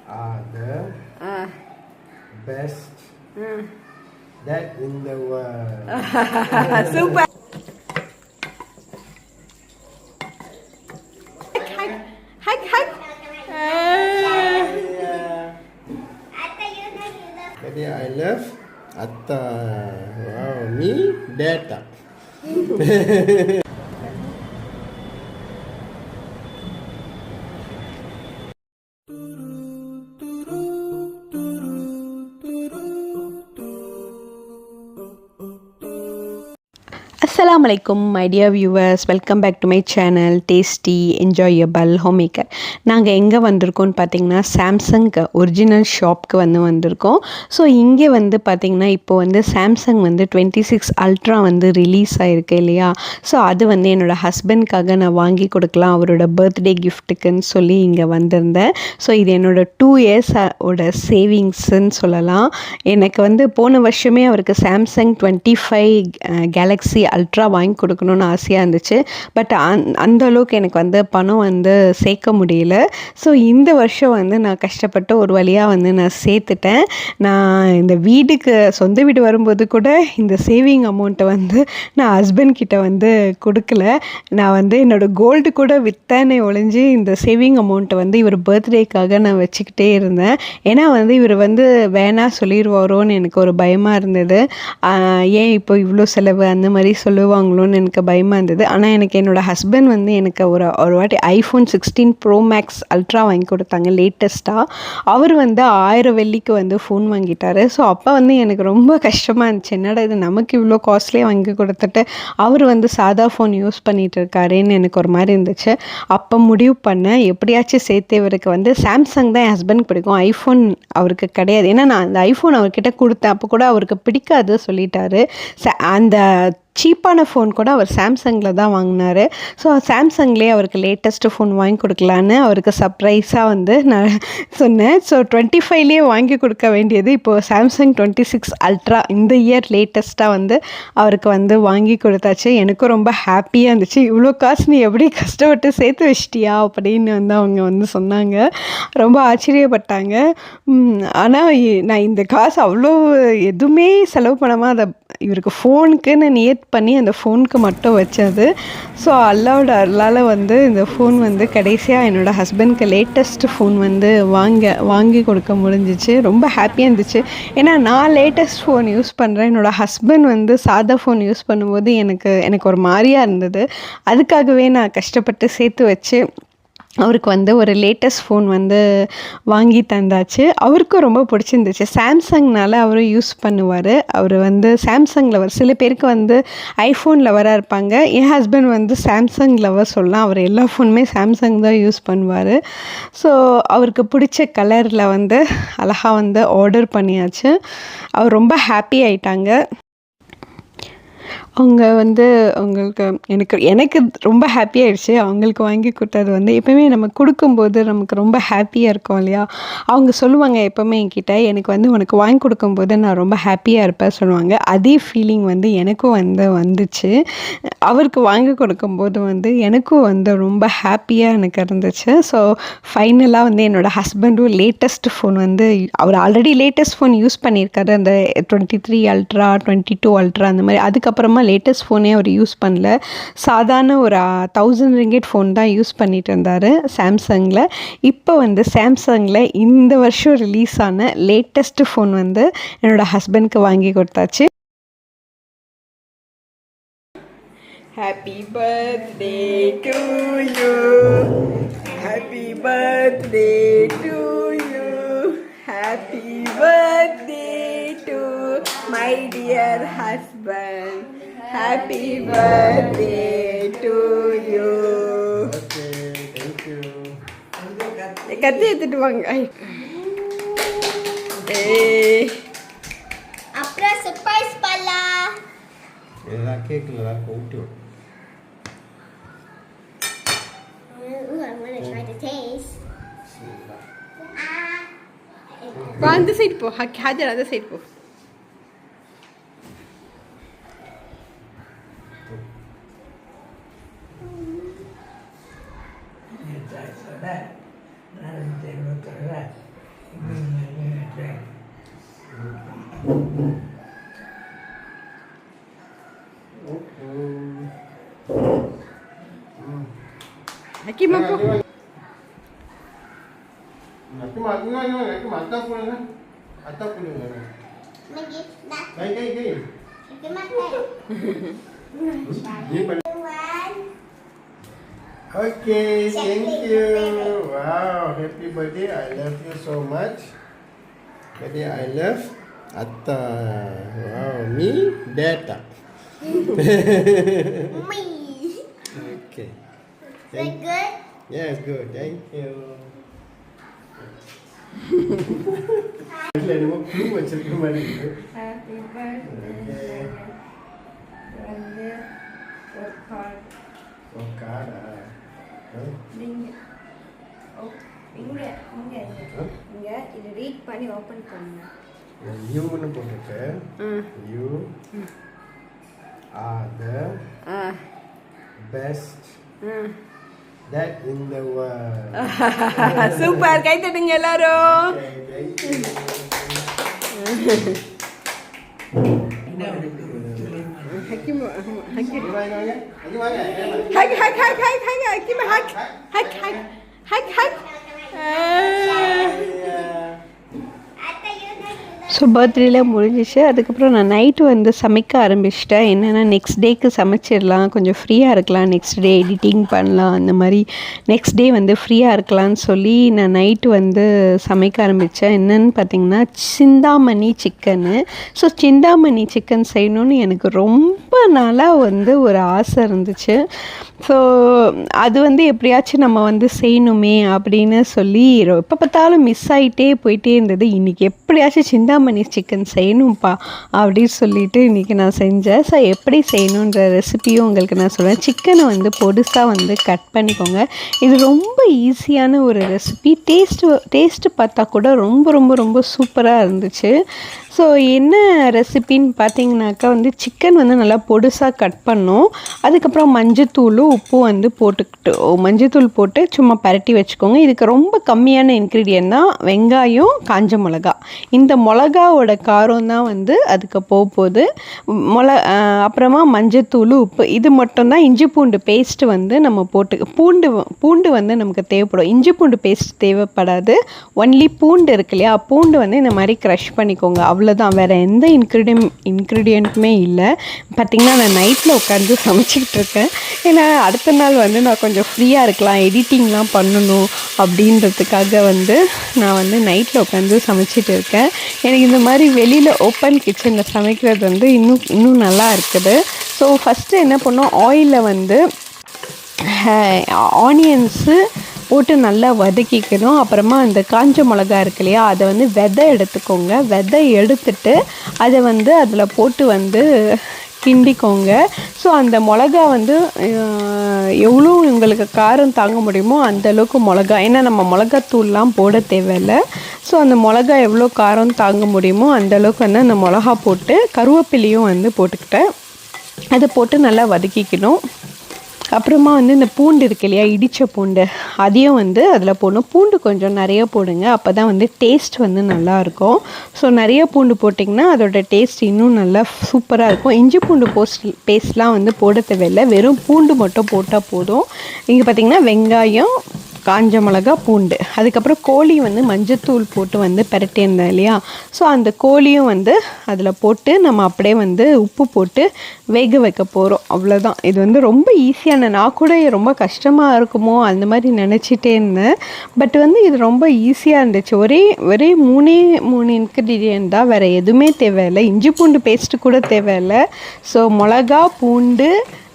are the best that in the world. Super. Hug. Jadi I love Atta. Wow, me Data. Assalamualaikum my dear viewers, welcome back to my channel tasty enjoyable homemaker. நாங்கள் எங்கே வந்திருக்கோம்னு பார்த்தீங்கன்னா Samsung original ஷாப்க்கு வந்திருக்கோம். So இங்கே பார்த்தீங்கன்னா இப்போ Samsung 26 ultra release ஆகிருக்கு இல்லையா. ஸோ அது என்னோடய ஹஸ்பண்ட்காக நான் வாங்கி கொடுக்கலாம் அவரோட பர்த்டே கிஃப்ட்டுக்குன்னு சொல்லி இங்கே வந்திருந்தேன். ஸோ இது என்னோடய 2 years சேவிங்ஸ்ன்னு சொல்லலாம். எனக்கு போன வருஷமே அவருக்கு சாம்சங் 25 கேலக்ஸி அல்ட்ரா வாங்கி கொடுக்கணுன்னு ஆசையாக இருந்துச்சு. பட் அந்த அளவுக்கு எனக்கு பணம் சேர்க்க முடியல. ஸோ இந்த வருஷம் நான் கஷ்டப்பட்டு ஒரு வழியாக நான் சேர்த்துட்டேன். நான் இந்த வீட்டுக்கு சொந்த வீடு வரும்போது கூட இந்த சேவிங் அமௌண்ட்டை நான் ஹஸ்பண்ட் கிட்ட கொடுக்கல. நான் என்னோடய கோல்டு கூட விற்றேனே ஒழிஞ்சு இந்த சேவிங் அமௌண்ட்டை இவர் பர்த்டேக்காக நான் வச்சுக்கிட்டே இருந்தேன். ஏன்னா இவர் வேணாம் சொல்லிடுவாரோன்னு எனக்கு ஒரு பயமாக இருந்தது. ஏன் இப்போ இவ்வளோ செலவு அந்த மாதிரி சொல்லுவாங்களோன்னு எனக்கு பயமாக இருந்தது. ஆனால் எனக்கு என்னோடய ஹஸ்பண்ட் எனக்கு ஒரு வாட்டி ஐஃபோன் 16 ப்ரோ மேக்ஸ் அல்ட்ரா வாங்கி கொடுத்தாங்க லேட்டஸ்ட்டாக. அவர் 1000 வெள்ளிக்கு ஃபோன் வாங்கிட்டார். ஸோ அப்போ எனக்கு ரொம்ப கஷ்டமாக இருந்துச்சு. என்னடா இது நமக்கு இவ்வளோ காஸ்ட்லியாக வாங்கி கொடுத்துட்டு அவர் சாதா ஃபோன் யூஸ் பண்ணிகிட்டு இருக்காருன்னு எனக்கு ஒரு மாதிரி இருந்துச்சு. அப்போ முடிவு பண்ணேன் எப்படியாச்சும் சேர்த்து இவருக்கு சாம்சங் தான் என் ஹஸ்பண்ட் பிடிக்கும், ஐஃபோன் அவருக்கு கிடையாது. ஏன்னா நான் அந்த ஐஃபோன் அவர்கிட்ட கொடுத்தேன், அப்போ கூட அவருக்கு பிடிக்காது சொல்லிட்டாரு. அந்த சீப்பான ஃபோன் கூட அவர் சாம்சங்கில் தான் வாங்கினார். ஸோ சாம்சங்லேயே அவருக்கு லேட்டஸ்ட்டு ஃபோன் வாங்கி கொடுக்கலான்னு அவருக்கு சர்ப்ரைஸாக நான் சொன்னேன். ஸோ 25லேயே வாங்கி கொடுக்க வேண்டியது இப்போது சாம்சங் 26 அல்ட்ரா இந்த இயர் லேட்டஸ்ட்டாக அவருக்கு வாங்கி கொடுத்தாச்சு. எனக்கும் ரொம்ப ஹாப்பியாக இருந்துச்சு. இவ்வளோ காசு நீ எப்படி கஷ்டப்பட்டு சேர்த்து வச்சிட்டியா அப்படின்னு அவங்க சொன்னாங்க. ரொம்ப ஆச்சரியப்பட்டாங்க. ஆனால் நான் இந்த காசு அவ்வளோ எதுவுமே செலவு பண்ணாமல் அதை இவருக்கு ஃபோனுக்குன்னு நியத் பண்ணி அந்த ஃபோனுக்கு மட்டும் வச்சது. ஸோ அல்லாவோட அருளால் இந்த ஃபோன் கடைசியாக என்னோடய ஹஸ்பண்ட்க்கு லேட்டஸ்ட் ஃபோன் வாங்கி கொடுக்க முடிஞ்சிச்சு. ரொம்ப ஹாப்பியாக இருந்துச்சு. ஏன்னா நான் லேட்டஸ்ட் ஃபோன் யூஸ் பண்ணுறேன், என்னோடய ஹஸ்பண்ட் சாதா ஃபோன் யூஸ் பண்ணும்போது எனக்கு ஒரு மாதிரியாக இருந்தது. அதுக்காகவே நான் கஷ்டப்பட்டு சேர்த்து வச்சு அவருக்கு ஒரு லேட்டஸ்ட் ஃபோன் வாங்கி தந்தாச்சு. அவருக்கும் ரொம்ப பிடிச்சிருந்துச்சு. சாம்சங்னால் அவரும் யூஸ் பண்ணுவார். அவர் சாம்சங் லவர். சில பேருக்கு ஐஃபோன் லவராக இருப்பாங்க. என் ஹஸ்பண்ட் சாம்சங் லவர் சொல்லலாம். அவர் எல்லா ஃபோனுமே சாம்சங் தான் யூஸ் பண்ணுவார். ஸோ அவருக்கு பிடிச்ச கலரில் அழகாக ஆர்டர் பண்ணியாச்சு. அவர் ரொம்ப ஹாப்பி ஆயிட்டாங்க. அவங்க அவங்களுக்கு எனக்கு ரொம்ப ஹாப்பியாகிடுச்சு. அவங்களுக்கு வாங்கி கொடுத்தது எப்போயுமே நம்ம கொடுக்கும்போது நமக்கு ரொம்ப ஹாப்பியாக இருக்கும் இல்லையா. அவங்க சொல்லுவாங்க எப்போவுமே என்கிட்ட, எனக்கு உனக்கு வாங்கி கொடுக்கும்போது நான் ரொம்ப ஹாப்பியாக இருப்பேன் சொல்லுவாங்க. அதே ஃபீலிங் எனக்கும் வந்துச்சு. அவருக்கு வாங்கி கொடுக்கும்போது எனக்கும் ரொம்ப ஹாப்பியாக எனக்கு இருந்துச்சு. ஸோ ஃபைனலாக என்னோடய ஹஸ்பண்டும் லேட்டஸ்ட் ஃபோன் அவர் ஆல்ரெடி லேட்டஸ்ட் ஃபோன் யூஸ் பண்ணியிருக்காரு. அந்த 23 அல்ட்ரா 22 அல்ட்ரா அந்த மாதிரி. அதுக்கப்புறமா லேட்டஸ்ட் ஃபோனே அவர் யூஸ் பண்ணல. சாதாரண ஒரு 1000 ரிங்கெட் ஃபோன் தான் யூஸ் பண்ணிட்டு இருந்தார் சாம்சங்கில். இப்போ சாம்சங்கில் இந்த வருஷம் ரிலீஸ் ஆன லேட்டஸ்ட் ஃபோன் என்னோடய ஹஸ்பண்ட்க்கு வாங்கி கொடுத்தாச்சு. Happy birthday to you. Happy birthday to you. Happy birthday to my dear husband. Happy birthday to you. Okay, thank you. கத்தி எடுத்துட்டு வாங்க. ஏய் அப்புறம் சர்ப்ரைஸ் பண்ணலா. இதெல்லாம் கேக்கல கூட்டி. Ooh, I want to try the taste. அந்த சைடு போ. ஹாஜர் அந்த சைடு போ. Hakim apa? Hakim mata pun kan? Atau pun kan? Lagi nak. Gay. Hakim mata. Ni pada. One. Okay, thank you. Wow, happy birthday. I love you so much. Birthday I love Atta. Wow, me Data. Me. Okay. Is that good? Yes, good. Thank you. இல்ல நம்ம clue வச்சிருக்க மாதிரி இருக்கு. Happy birthday. வந்து ஒரு card. ஒரு கார்டா? நீங்க இங்க இது ரீட் பண்ணி ஓபன் பண்ணுங்க. யூன்னு போட்டுட்டு you are the best that in the world. Super, கை தட்டுங்க எல்லாரும். ஹக்கிம் ஹக்கிம் ஹக் ஹக் ஹக் ஹக் ஹக் ஹக்கிம் ஹக் ஹக் ஹக் ஹக் ஹக். ஸோ பர்த்டேலாம் முடிஞ்சிச்சு. அதுக்கப்புறம் நான் நைட்டு வந்து சமைக்க ஆரம்பிச்சிட்டேன். என்னென்னா நெக்ஸ்ட் டேக்கு சமைச்சிடலாம், கொஞ்சம் ஃப்ரீயாக இருக்கலாம், நெக்ஸ்ட் டே எடிட்டிங் பண்ணலாம், அந்த மாதிரி நெக்ஸ்ட் டே வந்து ஃப்ரீயாக இருக்கலாம்னு சொல்லி நான் நைட்டு வந்து சமைக்க ஆரம்பித்தேன். என்னென்னு பார்த்திங்கன்னா Chintamani chicken. So Chintamani chicken செய்யணுன்னு எனக்கு ரொம்ப நாளாக வந்து ஒரு ஆசை இருந்துச்சு. ஸோ அது வந்து எப்படியாச்சும் நம்ம வந்து செய்யணுமே அப்படின்னு சொல்லி எப்போ பார்த்தாலும் மிஸ் ஆகிட்டே போயிட்டே இருந்தது. இன்றைக்கி எப்படியாச்சும் சிந்தாமணி சிக்கன் செய்யணும்ப்பா அப்படின்னு சொல்லிட்டு இன்றைக்கி நான் செஞ்சேன். ஸோ எப்படி செய்யணுன்ற ரெசிபியும் உங்களுக்கு நான் சொல்கிறேன். சிக்கனை வந்து பொடுசாக வந்து கட் பண்ணிக்கோங்க. இது ரொம்ப ஈஸியான ஒரு ரெசிபி. டேஸ்ட்டு பார்த்தா கூட ரொம்ப ரொம்ப ரொம்ப சூப்பராக இருந்துச்சு. ஸோ என்ன ரெசிபின்னு பார்த்தீங்கன்னாக்கா வந்து சிக்கன் வந்து நல்லா பொடுசாக கட் பண்ணோம். அதுக்கப்புறம் மஞ்சத்தூளும் உப்பும் வந்து போட்டுக்கிட்டு மஞ்சத்தூள் போட்டு சும்மா பரட்டி வச்சுக்கோங்க. இதுக்கு ரொம்ப கம்மியான இன்க்ரீடியன்ட் தான் வெங்காயம், காஞ்ச மிளகா. இந்த மிளகாவோட காரம் தான் வந்து அதுக்கு போகுது. அப்புறமா மஞ்சத்தூள், உப்பு, இது மட்டும்தான். இஞ்சி பூண்டு பேஸ்ட்டு வந்து நம்ம பூண்டு வந்து நமக்கு தேவைப்படும். இஞ்சி பூண்டு பேஸ்ட் தேவைப்படாது. ஒன்லி பூண்டு இருக்கு இல்லையா, பூண்டு வந்து இந்த மாதிரி க்ரஷ் பண்ணிக்கோங்க. அவ்வளோதான், வேறு எந்த இன்க்ரீடியண்ட்டுமே இல்லை. பார்த்திங்கன்னா நான் நைட்டில் உட்காந்து சமைச்சிக்கிட்டு இருக்கேன். ஏன்னா அடுத்த நாள் வந்து நான் கொஞ்சம் ஃப்ரீயாக இருக்கலாம், எடிட்டிங்லாம் பண்ணணும் அப்படின்றதுக்காக வந்து நான் வந்து நைட்டில் உட்காந்து சமைச்சிட்டு இருக்கேன். எனக்கு இந்த மாதிரி வெளியில் ஓப்பன் கிச்சனில் சமைக்கிறது வந்து இன்னும் நல்லா இருக்குது. ஸோ ஃபஸ்ட்டு என்ன பண்ணோம், ஆயிலில் வந்து ஆனியன்ஸு போட்டு நல்லா வதக்கிக்கணும். அப்புறமா அந்த காஞ்ச மிளகா இருக்கு இல்லையா, அதை வந்து விதை எடுத்துக்கோங்க. விதை எடுத்துட்டு அதை வந்து அதில் போட்டு வந்து கிண்டிக்கோங்க. ஸோ அந்த மிளகா வந்து எவ்வளோ உங்களுக்கு காரம் தாங்க முடியுமோ அந்தளவுக்கு மிளகா, ஏன்னா நம்ம மிளகாத்தூள்லாம் போட தேவையில்லை. ஸோ அந்த மிளகா எவ்வளோ காரம் தாங்க முடியுமோ அந்தளவுக்கு வந்து அந்த மிளகா போட்டு கருவேப்பிலையும் வந்து போட்டுக்கிட்டேன். அதை போட்டு நல்லா வதக்கிக்கணும். அப்புறமா வந்து இந்த பூண்டு இருக்கு இல்லையா, இடித்த பூண்டு, அதையும் வந்து அதில் போடணும். பூண்டு கொஞ்சம் நிறைய போடுங்க, அப்போ தான் வந்து டேஸ்ட் வந்து நல்லாயிருக்கும். ஸோ நிறைய பூண்டு போட்டிங்கன்னா அதோட டேஸ்ட் இன்னும் நல்லா சூப்பராக இருக்கும். இஞ்சி பூண்டு பேஸ்ட்லாம் வந்து போட தேவையில்லை, வெறும் பூண்டு மட்டும் போட்டால் போதும். இங்கே பார்த்திங்கன்னா வெங்காயம், காஞ்ச மிளகா, பூண்டு, அதுக்கப்புறம் கோழி வந்து மஞ்சத்தூள் போட்டு வந்து பரட்டியிருந்தேன் இல்லையா, ஸோ அந்த கோழியும் வந்து அதில் போட்டு நம்ம அப்படியே வந்து உப்பு போட்டு வேக வைக்க போகிறோம். அவ்வளோதான். இது வந்து ரொம்ப ஈஸியான, நான் கூட ரொம்ப கஷ்டமாக இருக்குமோ அந்த மாதிரி நினச்சிட்டே இருந்தேன். பட் வந்து இது ரொம்ப ஈஸியாக இருந்துச்சு. ஒரே மூணு இன்க்ரீடியன்ட் தான், வேறு எதுவுமே தேவையில்லை. இஞ்சி பூண்டு பேஸ்ட்டு கூட தேவையில்லை. ஸோ மிளகா, பூண்டு,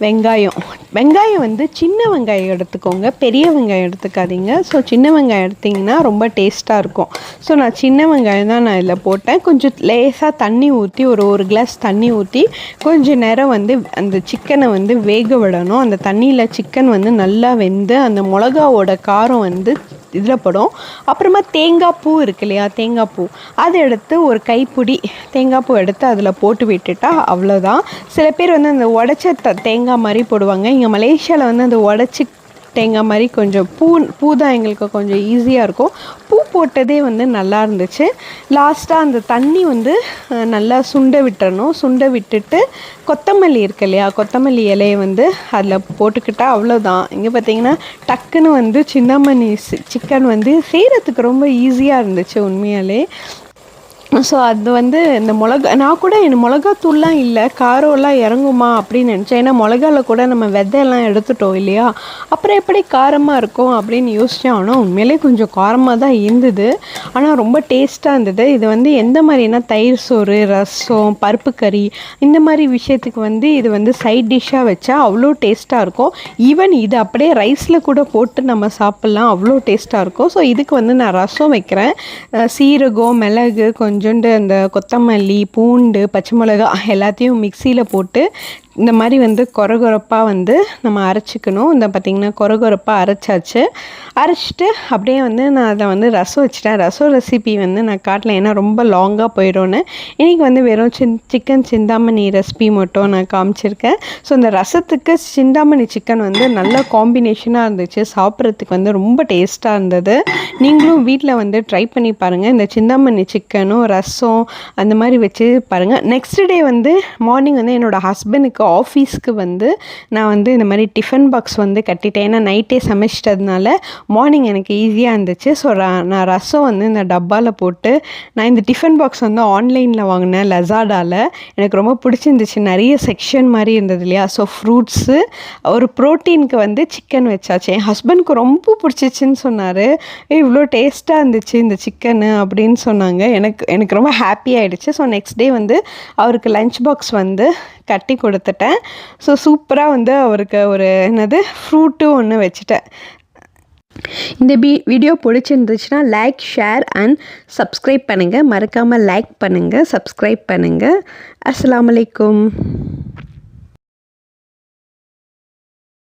வெங்காயம் வந்து சின்ன வெங்காயம் எடுத்துக்கோங்க, பெரிய வெங்காயம் எடுத்துக்காதீங்க. ஸோ சின்ன வெங்காயம் எடுத்திங்கன்னா ரொம்ப டேஸ்ட்டாக இருக்கும். ஸோ நான் சின்ன வெங்காயம் தான் நான் இதில் போட்டேன். கொஞ்சம் லேசாக தண்ணி ஊற்றி, ஒரு கிளாஸ் தண்ணி ஊற்றி கொஞ்சம் நேரம் வந்து அந்த சிக்கனை வந்து வேக விடணும். அந்த தண்ணியில் சிக்கன் வந்து நல்லா வெந்து அந்த மிளகாவோட காரம் வந்து இதில் படும். அப்புறமா தேங்காய் பூ இருக்கு இல்லையா, தேங்காய் பூ அதை எடுத்து ஒரு கைப்பிடி தேங்காய் பூ எடுத்து அதில் போட்டு விட்டுட்டா அவ்வளோதான். சில பேர் வந்து அந்த உடச்ச தேங்காய் மாதிரி போடுவாங்க. இங்கே மலேசியாவில் வந்து அந்த தேங்காய் மாதிரி கொஞ்சம் பூ தான் எங்களுக்கு கொஞ்சம் ஈஸியாக இருக்கும். பூ போட்டதே வந்து நல்லா இருந்துச்சு. லாஸ்ட்டாக அந்த தண்ணி வந்து நல்லா சுண்ட விட்டுறணும். சுண்ட விட்டுட்டு கொத்தமல்லி இருக்கு இல்லையா, கொத்தமல்லி இலையை வந்து அதில் போட்டுக்கிட்டா அவ்வளோதான். இங்கே பார்த்தீங்கன்னா டக்குன்னு வந்து சிந்தாமணி சிக்கன் வந்து செய்கிறதுக்கு ரொம்ப ஈஸியாக இருந்துச்சு உண்மையாலே. ஸோ அது வந்து இந்த நான் கூட மிளகாத்தூள்லாம் இல்லை, காரம்லாம் இறங்குமா அப்படின்னு நினச்சேன். ஏன்னா மிளகாவில் கூட நம்ம விதையெல்லாம் எடுத்துட்டோம் இல்லையா, அப்புறம் எப்படி காரமாக இருக்கும் அப்படின்னு யோசித்தேன். ஆனால் உண்மையிலே கொஞ்சம் காரமாக தான் இருந்தது, ஆனால் ரொம்ப டேஸ்ட்டாக இருந்தது. இது வந்து எந்த மாதிரினா தயிர் சோறு, ரசம், பருப்பு கறி இந்த மாதிரி விஷயத்துக்கு வந்து இது வந்து சைட் டிஷ்ஷாக வச்சா அவ்வளோ டேஸ்ட்டாக இருக்கும். ஈவன் இது அப்படியே ரைஸில் கூட போட்டு நம்ம சாப்பிட்லாம், அவ்வளோ டேஸ்ட்டாக இருக்கும். ஸோ இதுக்கு வந்து நான் ரசம் வைக்கிறேன். சீரகம், மிளகு, கொஞ்சோண்டு அந்த கொத்தமல்லி, பூண்டு, பச்சை மிளகா எல்லாத்தையும் மிக்சியில் போட்டு இந்த மாதிரி வந்து கொரகொரப்பாக வந்து நம்ம அரைச்சிக்கணும். இந்த பார்த்திங்கன்னா கொரகொரப்பாக அரைச்சாச்சு. அரைச்சிட்டு அப்படியே வந்து நான் அதை வந்து ரசம் வச்சுட்டேன். ரசம் ரெசிபி வந்து நான் காட்டல, ஏன்னா ரொம்ப லாங்காக போயிடும்னு. இன்றைக்கி வந்து வெறும் சிக்கன் சிந்தாமணி ரெசிபி மட்டும் நான் காமிச்சிருக்கேன். ஸோ இந்த ரசத்துக்கு சிந்தாமணி சிக்கன் வந்து நல்ல காம்பினேஷனாக இருந்துச்சு, சாப்பிட்றதுக்கு வந்து ரொம்ப டேஸ்ட்டாக இருந்தது. நீங்களும் வீட்டில் வந்து ட்ரை பண்ணி பாருங்கள். இந்த சிந்தாமணி சிக்கனும் ரசம் அந்த மாதிரி வச்சு பாருங்கள். நெக்ஸ்ட் டே வந்து மார்னிங் வந்து என்னோடய ஹஸ்பண்டுக்கு ஆஃபீஸ்க்கு வந்து நான் வந்து இந்த மாதிரி டிஃபன் பாக்ஸ் வந்து கட்டிட்டேன். ஏன்னா நைட்டே சமைச்சிட்டதுனால மார்னிங் எனக்கு ஈஸியாக இருந்துச்சு. ஸோ நான் ரசம் வந்து இந்த டப்பாவில் போட்டு, நான் இந்த டிஃபன் பாக்ஸ் வந்து ஆன்லைனில் வாங்கினேன், லசாடாவில். எனக்கு ரொம்ப பிடிச்சிருந்துச்சு, நிறைய செக்ஷன் மாதிரி இருந்தது இல்லையா. ஸோ ஃப்ரூட்ஸு, ஒரு ப்ரோட்டீனுக்கு வந்து சிக்கன் வச்சாச்சு. என் ஹஸ்பண்டுக்கு ரொம்ப பிடிச்சிச்சின்னு சொன்னார். இவ்வளோ டேஸ்ட்டாக இருந்துச்சு இந்த சிக்கனு அப்படின்னு சொன்னாங்க. எனக்கு ரொம்ப ஹாப்பி ஆகிடுச்சு. ஸோ நெக்ஸ்ட் டே வந்து அவருக்கு லஞ்ச் பாக்ஸ் வந்து கட்டி கொடுத்துட்டேன். ஸோ சூப்பராக வந்து அவருக்கு ஒரு ஃப்ரூட்டு ஒன்று வச்சுட்டேன். இந்த வீடியோ பிடிச்சிருந்துச்சுன்னா லைக், ஷேர் அண்ட் சப்ஸ்கிரைப் பண்ணுங்கள். மறக்காமல் லைக் பண்ணுங்கள், சப்ஸ்கிரைப் பண்ணுங்கள். அஸ்ஸலாமு அலைக்கும்.